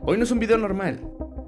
Hoy no es un video normal.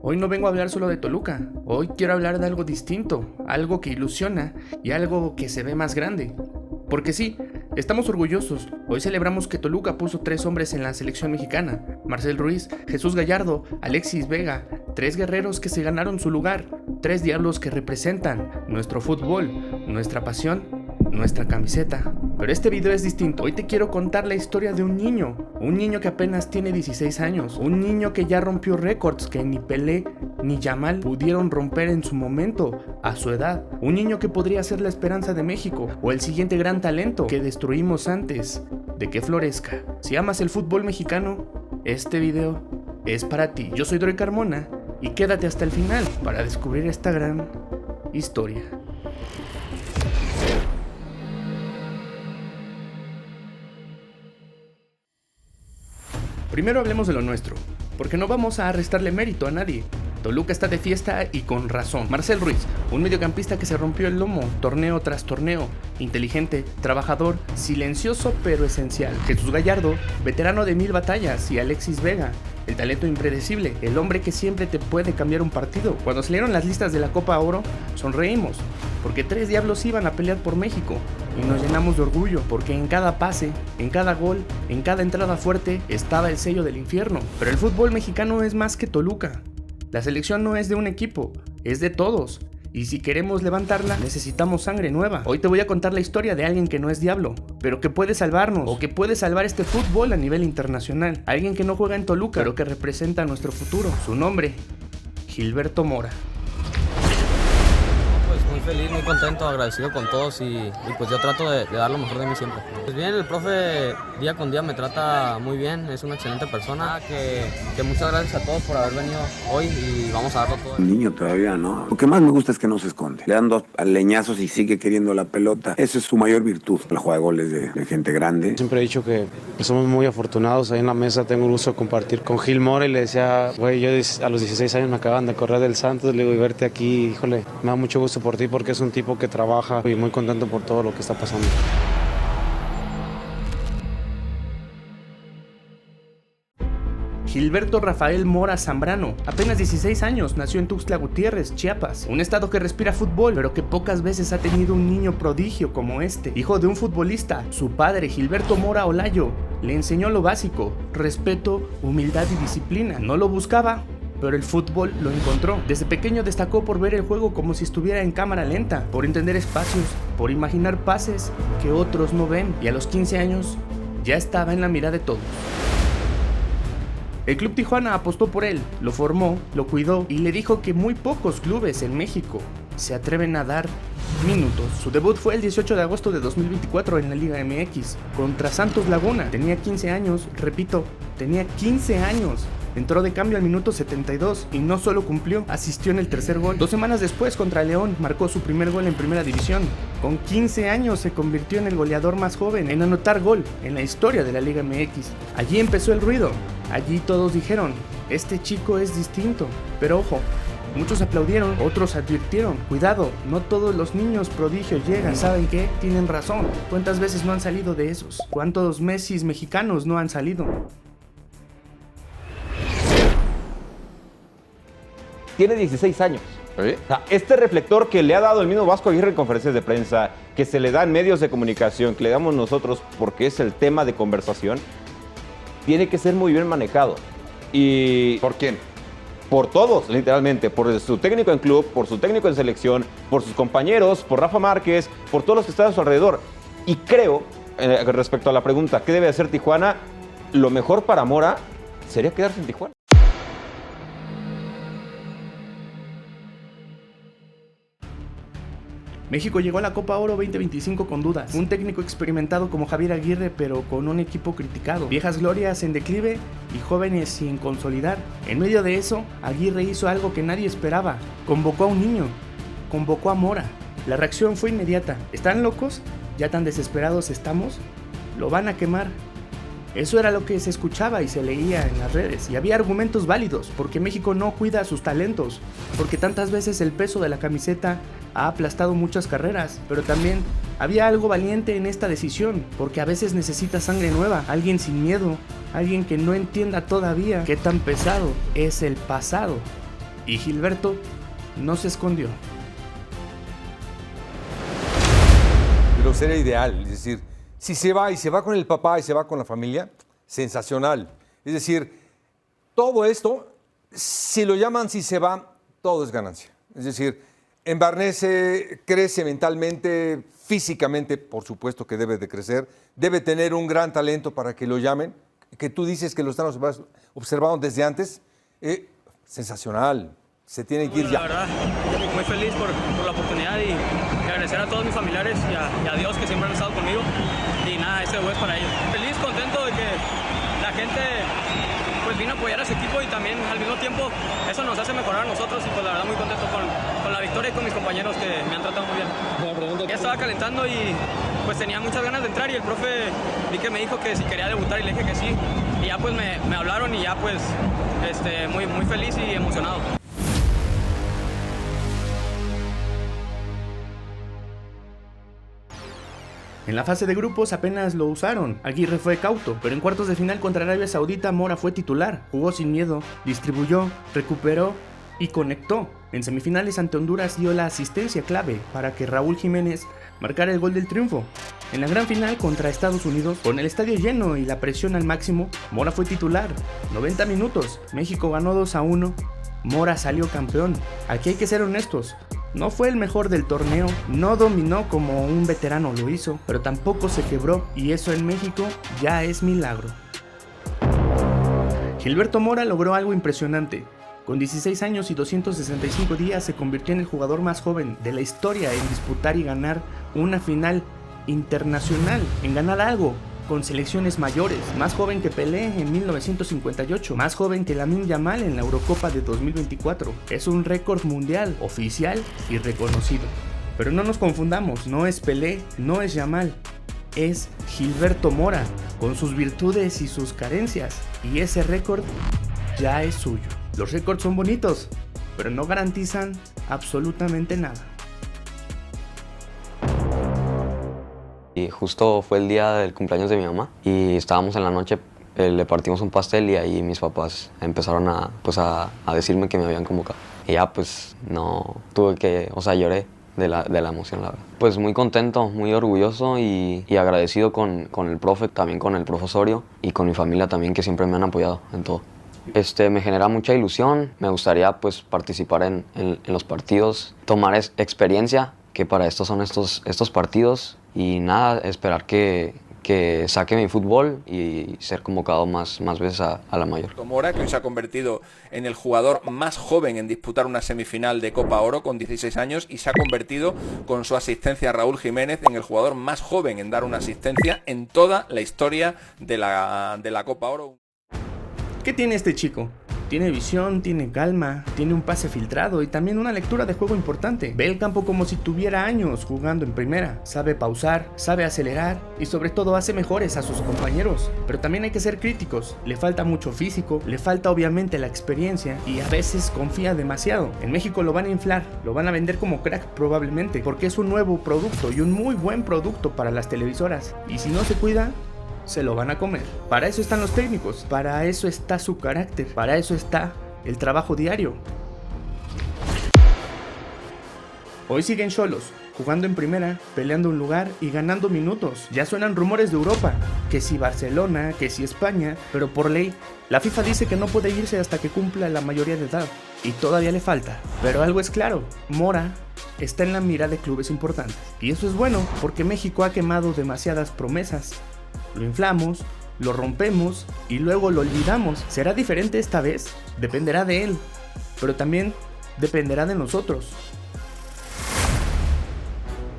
Hoy no vengo a hablar solo de Toluca. Hoy quiero hablar de algo distinto, algo que ilusiona y algo que se ve más grande. Porque sí, estamos orgullosos. Hoy celebramos que Toluca puso 3 hombres en la selección mexicana. Marcel Ruiz, Jesús Gallardo, Alexis Vega. 3 guerreros que se ganaron su lugar. 3 diablos que representan nuestro fútbol, nuestra pasión, nuestra camiseta. Pero este video es distinto. Hoy te quiero contar la historia de un niño que apenas tiene 16 años, un niño que ya rompió récords que ni Pelé ni Yamal pudieron romper en su momento, a su edad, un niño que podría ser la esperanza de México o el siguiente gran talento que destruimos antes de que florezca. Si amas el fútbol mexicano, este video es para ti. Yo soy Droy Carmona y quédate hasta el final para descubrir esta gran historia. Primero hablemos de lo nuestro, porque no vamos a restarle mérito a nadie. Toluca está de fiesta y con razón. Marcel Ruiz, un mediocampista que se rompió el lomo torneo tras torneo, inteligente, trabajador, silencioso pero esencial. Jesús Gallardo, veterano de 1000 batallas, y Alexis Vega, el talento impredecible, el hombre que siempre te puede cambiar un partido. Cuando salieron las listas de la Copa Oro, sonreímos, porque 3 diablos iban a pelear por México, y nos llenamos de orgullo, porque en cada pase, en cada gol, en cada entrada fuerte, estaba el sello del infierno. Pero el fútbol mexicano es más que Toluca. La selección no es de un equipo, es de todos. Y si queremos levantarla, necesitamos sangre nueva. Hoy te voy a contar la historia de alguien que no es diablo, pero que puede salvarnos, o que puede salvar este fútbol a nivel internacional. Alguien que no juega en Toluca, pero que representa nuestro futuro. Su nombre, Gilberto Mora. Pues muy feliz, muy contento, agradecido con todos y pues yo trato de dar lo mejor de mí siempre. Pues bien, el profe día con día me trata muy bien, es una excelente persona, que muchas gracias a todos por haber venido hoy y vamos a darlo todo. Un niño todavía, ¿no? Lo que más me gusta es que no se esconde. Le dan 2 leñazos y sigue queriendo la pelota. Esa es su mayor virtud, la juega goles de gente grande. Siempre he dicho que somos muy afortunados. Ahí en la mesa tengo el gusto de compartir con Gil Mora y le decía, güey, yo a los 16 años me acaban de correr del Santos, le digo, y verte aquí, híjole, me da mucho gusto por ti porque es un tipo que trabaja y muy contento por todo lo que está pasando. Gilberto Rafael Mora Zambrano, apenas 16 años, nació en Tuxtla Gutiérrez, Chiapas, un estado que respira fútbol, pero que pocas veces ha tenido un niño prodigio como este. Hijo de un futbolista, su padre, Gilberto Mora Olayo, le enseñó lo básico: respeto, humildad y disciplina. No lo buscaba, pero el fútbol lo encontró. Desde pequeño destacó por ver el juego como si estuviera en cámara lenta, por entender espacios, por imaginar pases que otros no ven, y a los 15 años ya estaba en la mira de todos. El Club Tijuana apostó por él, lo formó, lo cuidó y le dijo que muy pocos clubes en México se atreven a dar minutos. Su debut fue el 18 de agosto de 2024 en la Liga MX contra Santos Laguna. Tenía 15 años, repito, tenía 15 años. Entró de cambio al minuto 72 y no solo cumplió, asistió en el tercer gol. 2 semanas después, contra León, marcó su primer gol en primera división. Con 15 años se convirtió en el goleador más joven en anotar gol en la historia de la Liga MX. Allí empezó el ruido. Allí todos dijeron, este chico es distinto. Pero ojo, muchos aplaudieron, otros advirtieron, cuidado, no todos los niños prodigios llegan. ¿Saben qué? Tienen razón. ¿Cuántas veces no han salido de esos? ¿Cuántos Messis mexicanos no han salido? Tiene 16 años. ¿Sí? O sea, este reflector que le ha dado el mismo Vasco Aguirre en conferencias de prensa, que se le da en medios de comunicación, que le damos nosotros porque es el tema de conversación, tiene que ser muy bien manejado. Y ¿por quién? Por todos, literalmente. Por su técnico en club, por su técnico en selección, por sus compañeros, por Rafa Márquez, por todos los que están a su alrededor. Y creo, respecto a la pregunta, ¿qué debe hacer Tijuana? Lo mejor para Mora sería quedarse en Tijuana. México llegó a la Copa Oro 2025 con dudas. Un técnico experimentado como Javier Aguirre, pero con un equipo criticado. Viejas glorias en declive y jóvenes sin consolidar. En medio de eso, Aguirre hizo algo que nadie esperaba. Convocó a un niño. Convocó a Mora. La reacción fue inmediata. ¿Están locos? ¿Ya tan desesperados estamos? Lo van a quemar. Eso era lo que se escuchaba y se leía en las redes, y había argumentos válidos, porque México no cuida a sus talentos, porque tantas veces el peso de la camiseta ha aplastado muchas carreras, pero también había algo valiente en esta decisión, porque a veces necesita sangre nueva, alguien sin miedo, alguien que no entienda todavía qué tan pesado es el pasado. Y Gilberto no se escondió. Pero sería ideal, es decir, si se va y se va con el papá y se va con la familia, sensacional. Es decir, todo esto, si lo llaman si se va, todo es ganancia. Es decir, Embarnese crece mentalmente, físicamente, por supuesto que debe de crecer, debe tener un gran talento para que lo llamen, que tú dices que lo están observando desde antes, sensacional, se tiene que ir ya. La verdad, muy feliz por la oportunidad y agradecer a todos mis familiares y a Dios que siempre han estado conmigo y nada, este juego es para ellos. Feliz, contento de que la gente pues vino a apoyar a su equipo y también al mismo tiempo eso nos hace mejorar a nosotros y pues la verdad muy contento con la victoria y con mis compañeros que me han tratado muy bien. Ya estaba calentando y pues tenía muchas ganas de entrar y el profe vi que me dijo que si quería debutar y le dije que sí y ya pues me hablaron y ya pues muy feliz y emocionado. En la fase de grupos apenas lo usaron, Aguirre fue cauto, pero en cuartos de final contra Arabia Saudita Mora fue titular, jugó sin miedo, distribuyó, recuperó y conectó. En semifinales ante Honduras dio la asistencia clave para que Raúl Jiménez marcara el gol del triunfo. En la gran final contra Estados Unidos, con el estadio lleno y la presión al máximo, Mora fue titular, 90 minutos, México ganó 2-1, Mora salió campeón. Aquí hay que ser honestos. No fue el mejor del torneo, no dominó como un veterano lo hizo, pero tampoco se quebró y eso en México ya es milagro. Gilberto Mora logró algo impresionante. Con 16 años y 265 días se convirtió en el jugador más joven de la historia en disputar y ganar una final internacional, en ganar algo con selecciones mayores, más joven que Pelé en 1958, más joven que Lamine Yamal en la Eurocopa de 2024. Es un récord mundial, oficial y reconocido. Pero no nos confundamos, no es Pelé, no es Yamal, es Gilberto Mora, con sus virtudes y sus carencias, y ese récord ya es suyo. Los récords son bonitos, pero no garantizan absolutamente nada. Y justo fue el día del cumpleaños de mi mamá y estábamos en la noche, le partimos un pastel y ahí mis papás empezaron a decirme que me habían convocado. Y ya pues no, lloré de la emoción, la verdad. Pues muy contento, muy orgulloso y agradecido con el profe, también con el profe Osorio y con mi familia también que siempre me han apoyado en todo. Me genera mucha ilusión, me gustaría pues participar en los partidos, tomar experiencia, que para esto son estos partidos y nada, esperar que saque mi fútbol y ser convocado más veces a la mayor. Mora, que hoy se ha convertido en el jugador más joven en disputar una semifinal de Copa Oro con 16 años y se ha convertido con su asistencia a Raúl Jiménez en el jugador más joven en dar una asistencia en toda la historia de la Copa Oro. ¿Qué tiene este chico? Tiene visión, tiene calma, tiene un pase filtrado y también una lectura de juego importante. Ve el campo como si tuviera años jugando en primera. Sabe pausar, sabe acelerar y sobre todo hace mejores a sus compañeros. Pero también hay que ser críticos. Le falta mucho físico, le falta obviamente la experiencia y a veces confía demasiado. En México lo van a inflar, lo van a vender como crack probablemente, porque es un nuevo producto y un muy buen producto para las televisoras. Y si no se cuida, se lo van a comer. Para eso están los técnicos, para eso está su carácter, para eso está el trabajo diario. Hoy siguen Xolos, jugando en primera, peleando un lugar y ganando minutos. Ya suenan rumores de Europa, que si Barcelona, que si España, pero por ley, la FIFA dice que no puede irse hasta que cumpla la mayoría de edad, y todavía le falta. Pero algo es claro, Mora está en la mira de clubes importantes. Y eso es bueno, porque México ha quemado demasiadas promesas. Lo inflamos, lo rompemos y luego lo olvidamos. ¿Será diferente esta vez? Dependerá de él, pero también dependerá de nosotros.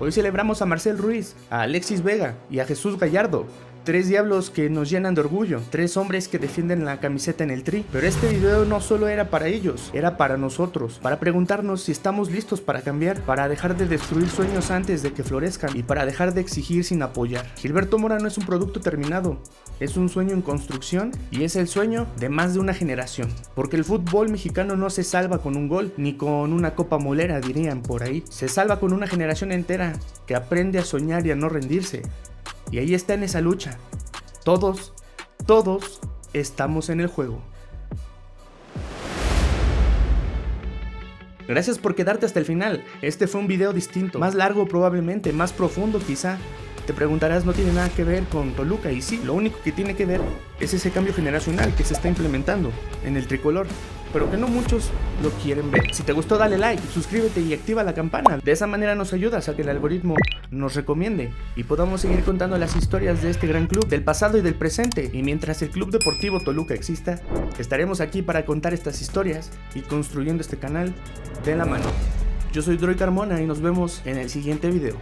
Hoy celebramos a Marcel Ruiz, a Alexis Vega y a Jesús Gallardo. 3 diablos que nos llenan de orgullo, 3 hombres que defienden la camiseta en el Tri. Pero este video no solo era para ellos, era para nosotros, para preguntarnos si estamos listos para cambiar, para dejar de destruir sueños antes de que florezcan y para dejar de exigir sin apoyar. Gilberto Mora no es un producto terminado, es un sueño en construcción y es el sueño de más de una generación. Porque el fútbol mexicano no se salva con un gol, ni con una copa molera, dirían por ahí. Se salva con una generación entera que aprende a soñar y a no rendirse. Y ahí está en esa lucha. Todos estamos en el juego. Gracias por quedarte hasta el final. Este fue un video distinto, más largo probablemente, más profundo quizá. Te preguntarás, no tiene nada que ver con Toluca, y sí, lo único que tiene que ver es ese cambio generacional que se está implementando en el tricolor, pero que no muchos lo quieren ver. Si te gustó, dale like, suscríbete y activa la campana. De esa manera nos ayudas a que el algoritmo nos recomiende y podamos seguir contando las historias de este gran club, del pasado y del presente. Y mientras el Club Deportivo Toluca exista, estaremos aquí para contar estas historias y construyendo este canal de la mano. Yo soy Droy Carmona y nos vemos en el siguiente video.